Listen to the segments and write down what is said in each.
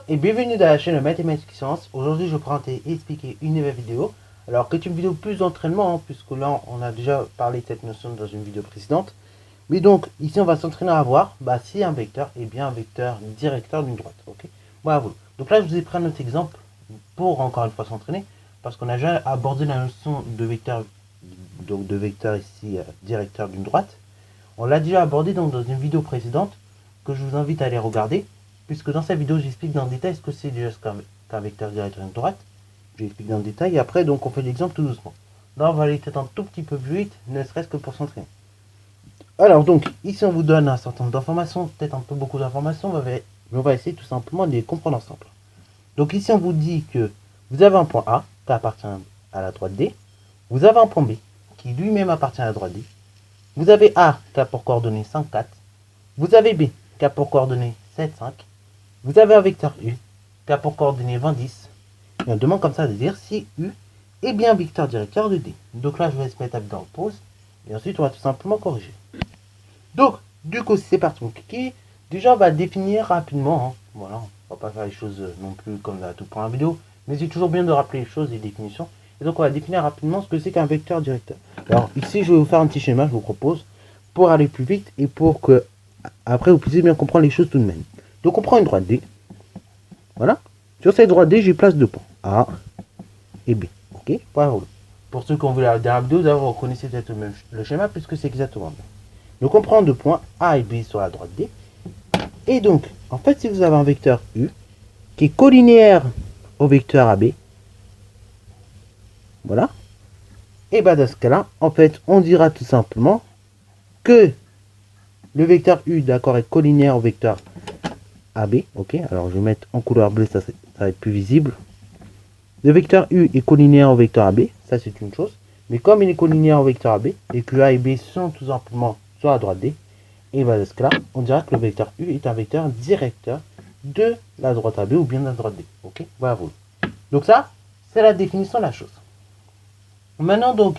et bienvenue dans la chaîne Mathématiques Sciences. Aujourd'hui je vais présenter et expliquer une nouvelle vidéo. Alors c'est une vidéo plus d'entraînement puisque là on a déjà parlé de cette notion dans une vidéo précédente. Mais donc ici on va s'entraîner à voir si un vecteur est bien un vecteur directeur d'une droite. Ok. Voilà. Donc là je vous ai pris un autre exemple pour encore une fois s'entraîner parce qu'on a déjà abordé la notion de vecteur, donc de vecteur ici directeur d'une droite. On l'a déjà abordé donc dans une vidéo précédente que je vous invite à aller regarder. Puisque dans cette vidéo, j'explique dans le détail ce que c'est déjà qu'un vecteur directeur d'une droite. J'explique dans le détail et après, donc, on fait l'exemple tout doucement. Là, on va aller peut-être un tout petit peu plus vite, ne serait-ce que pour s'entraîner. Alors, donc, ici, on vous donne un certain nombre d'informations, peut-être un peu beaucoup d'informations, on va essayer tout simplement de les comprendre ensemble. Donc, ici, on vous dit que vous avez un point A qui appartient à la droite D. Vous avez un point B qui lui-même appartient à la droite D. Vous avez A qui a pour coordonnées 5, 4. Vous avez B qui a pour coordonnées 7, 5. Vous avez un vecteur U qui a pour coordonnées 20, 10. Et on demande comme ça de dire si U est bien un vecteur directeur de D. Donc là, je vais se mettre dans pause. Et ensuite, on va tout simplement corriger. Donc, du coup, c'est parti pour cliquer. Déjà, on va définir rapidement. Voilà, on va pas faire les choses non plus comme à tout point en vidéo. Mais c'est toujours bien de rappeler les choses et les définitions. Et donc, on va définir rapidement ce que c'est qu'un vecteur directeur. Alors, ici, je vais vous faire un petit schéma, je vous propose, pour aller plus vite et pour que, après, vous puissiez bien comprendre les choses tout de même. Donc on prend une droite D. Voilà. Sur cette droite D, j'y place deux points. A et B. Ok. Voilà. Pour ceux qui ont vu la dernière vidéo, vous reconnaissez peut-être le schéma puisque c'est exactement bien. Donc on prend deux points A et B sur la droite D. Et donc, en fait, si vous avez un vecteur U qui est collinéaire au vecteur AB, voilà. Et bien dans ce cas-là, en fait, on dira tout simplement que le vecteur U, d'accord, est collinéaire au vecteur AB, ok, alors je vais mettre en couleur bleue, ça va être plus visible. Le vecteur U est collinéaire au vecteur AB, ça c'est une chose, mais comme il est collinéaire au vecteur AB, et que A et B sont tout simplement sur la droite D, et bien dans ce cas-là, on dira que le vecteur U est un vecteur directeur de la droite AB ou bien de la droite D, ok, voilà. Donc ça, c'est la définition de la chose. Maintenant donc,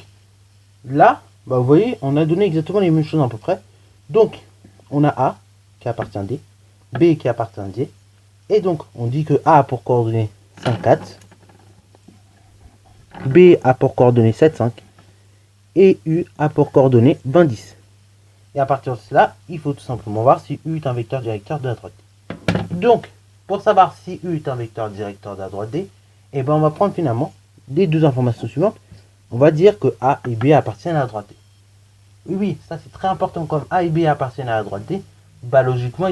là, vous voyez, on a donné exactement les mêmes choses à peu près. Donc, on a A qui appartient à D, B qui appartient à D, et donc on dit que A a pour coordonnées 5, 4, B a pour coordonnées 7, 5, et U a pour coordonnées 20, 10. Et à partir de cela, il faut tout simplement voir si U est un vecteur directeur de la droite D. Donc, pour savoir si U est un vecteur directeur de la droite D, et on va prendre finalement les deux informations suivantes. On va dire que A et B appartiennent à la droite D. Oui, ça c'est très important, comme A et B appartiennent à la droite D, logiquement,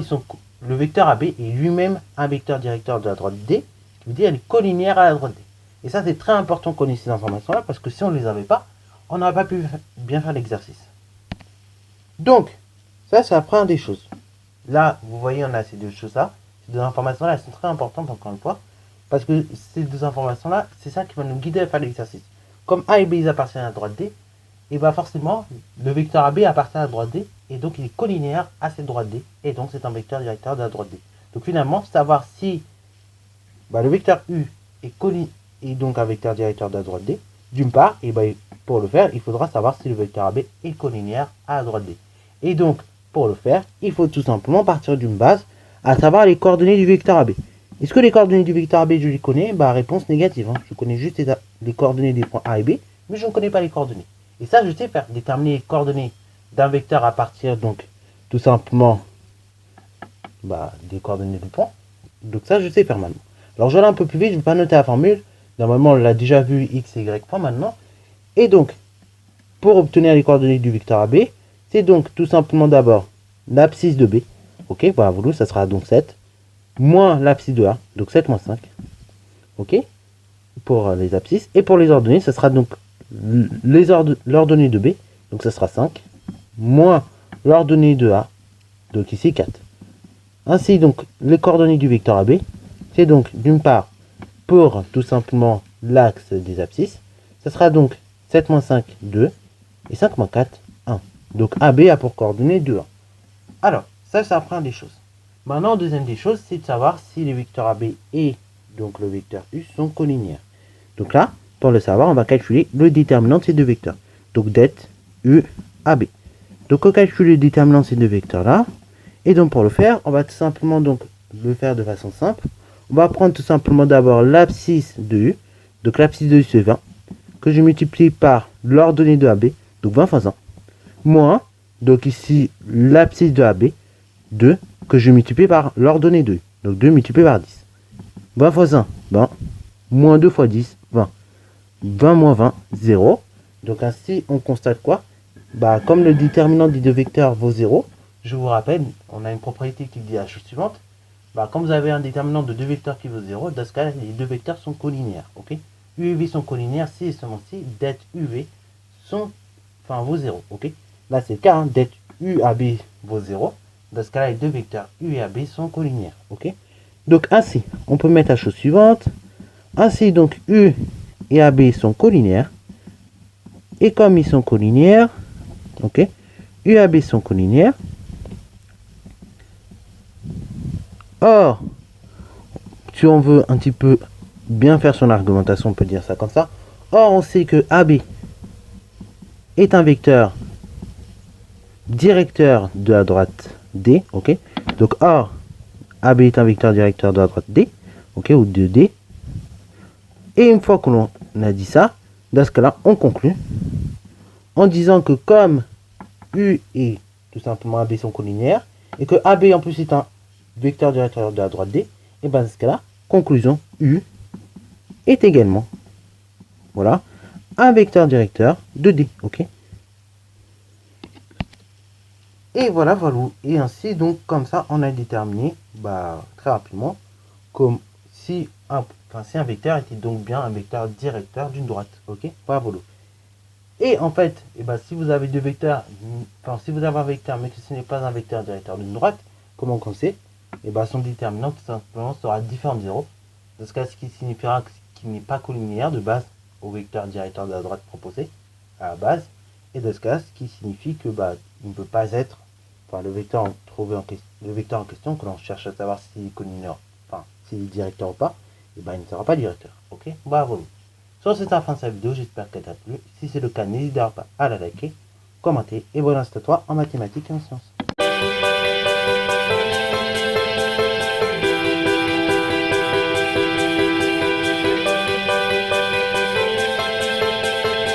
le vecteur AB est lui-même un vecteur directeur de la droite D, qui veut dire qu'il est collinéaire à la droite D. Et ça, c'est très important qu'on ait ces informations-là, parce que si on ne les avait pas, on n'aurait pas pu bien faire l'exercice. Donc, ça, c'est la première des choses. Là, vous voyez, on a ces deux choses-là. Ces deux informations-là, elles sont très importantes, encore une fois, parce que ces deux informations-là, c'est ça qui va nous guider à faire l'exercice. Comme A et B, ils appartiennent à la droite D, et forcément, le vecteur AB appartient à la droite D, et donc il est collinéaire à cette droite D, et donc c'est un vecteur directeur de la droite D. Donc finalement, savoir si le vecteur U est donc un vecteur directeur de la droite D, d'une part, et pour le faire, il faudra savoir si le vecteur AB est collinéaire à la droite D. Et donc, pour le faire, il faut tout simplement partir d'une base, à savoir les coordonnées du vecteur AB. Est-ce que les coordonnées du vecteur AB, je les connais? Réponse négative. Je connais juste les coordonnées des points A et B, mais je ne connais pas les coordonnées. Et ça, je sais faire, déterminer les coordonnées d'un vecteur à partir, donc, tout simplement, des coordonnées du point. Donc ça, je sais faire maintenant. Alors, je vais aller un peu plus vite, je ne vais pas noter la formule. Normalement, on l'a déjà vu, x et y point maintenant. Et donc, pour obtenir les coordonnées du vecteur AB, c'est donc tout simplement d'abord l'abscisse de B. Ok, voilà, ça sera donc 7. Moins l'abscisse de A, donc 7 moins 5. Ok, pour les abscisses. Et pour les ordonnées, ça sera donc l'ordonnée de B, donc ça sera 5, moins l'ordonnée de A, donc ici 4. Ainsi, donc, les coordonnées du vecteur AB, c'est donc, d'une part, pour tout simplement l'axe des abscisses, ça sera donc 7 moins 5, 2, et 5 moins 4, 1. Donc, AB a pour coordonnées 2, 1. Alors, ça, c'est la première des choses. Maintenant, deuxième des choses, c'est de savoir si les vecteurs AB et donc le vecteur U sont collinéaires. Donc là, pour le savoir, on va calculer le déterminant de ces deux vecteurs. Donc det U, AB. Donc on calcule le déterminant de ces deux vecteurs-là. Et donc pour le faire, on va tout simplement donc le faire de façon simple. On va prendre tout simplement d'abord l'abscisse de U. Donc l'abscisse de U c'est 20, que je multiplie par l'ordonnée de AB, donc 20 fois 1, moins, donc ici l'abscisse de AB, 2, que je multiplie par l'ordonnée de U, donc 2 multiplié par 10. 20 fois 1, 20, moins 2 fois 10, 20. 20 moins 20, 0. Donc ainsi, on constate quoi? Comme le déterminant des deux vecteurs vaut 0, je vous rappelle, on a une propriété qui dit la chose suivante. Quand vous avez un déterminant de deux vecteurs qui vaut 0, dans ce cas, les deux vecteurs sont collinéaires. Ok, U et V sont collinéaires si et seulement si det UV vaut 0. Ok, là c'est le cas, hein, det UAB vaut 0. Dans ce cas, les deux vecteurs U et AB sont collinéaires. Ok, donc ainsi, on peut mettre la chose suivante. Ainsi, donc U et AB sont collinéaires. Et comme ils sont collinéaires, ok, U et AB sont collinéaires. Or, si on veut un petit peu bien faire son argumentation, on peut dire ça comme ça. Or, on sait que AB est un vecteur directeur de la droite D, ok. Donc, or, AB est un vecteur directeur de la droite D, ok, ou de D. Et une fois que l'on a dit ça, dans ce cas-là, on conclut en disant que comme U et tout simplement AB sont collinéaires, et que AB en plus est un vecteur directeur de la droite D, et bien dans ce cas-là, conclusion, U est également, voilà, un vecteur directeur de D, ok. Et voilà, et ainsi, donc, comme ça, on a déterminé, très rapidement, comme si un vecteur était donc bien un vecteur directeur d'une droite, ok, voilà. Et en fait, si vous avez deux vecteurs, si vous avez un vecteur, mais que ce n'est pas un vecteur directeur d'une droite, comment on sait? Son déterminant, tout simplement, sera différent de 0. Dans ce cas, ce qui signifiera qu'il n'est pas collinéaire de base au vecteur directeur de la droite proposé à la base. Et dans ce cas, ce qui signifie que il ne peut pas être, le vecteur en question, que l'on cherche à savoir s'il est collinéaire, s'il est directeur ou pas, il ne sera pas directeur. Ok, voilà. Sur cette fin de cette vidéo, j'espère qu'elle t'a plu. Si c'est le cas, n'hésite pas à la liker, commenter et bon à toi en mathématiques et en sciences.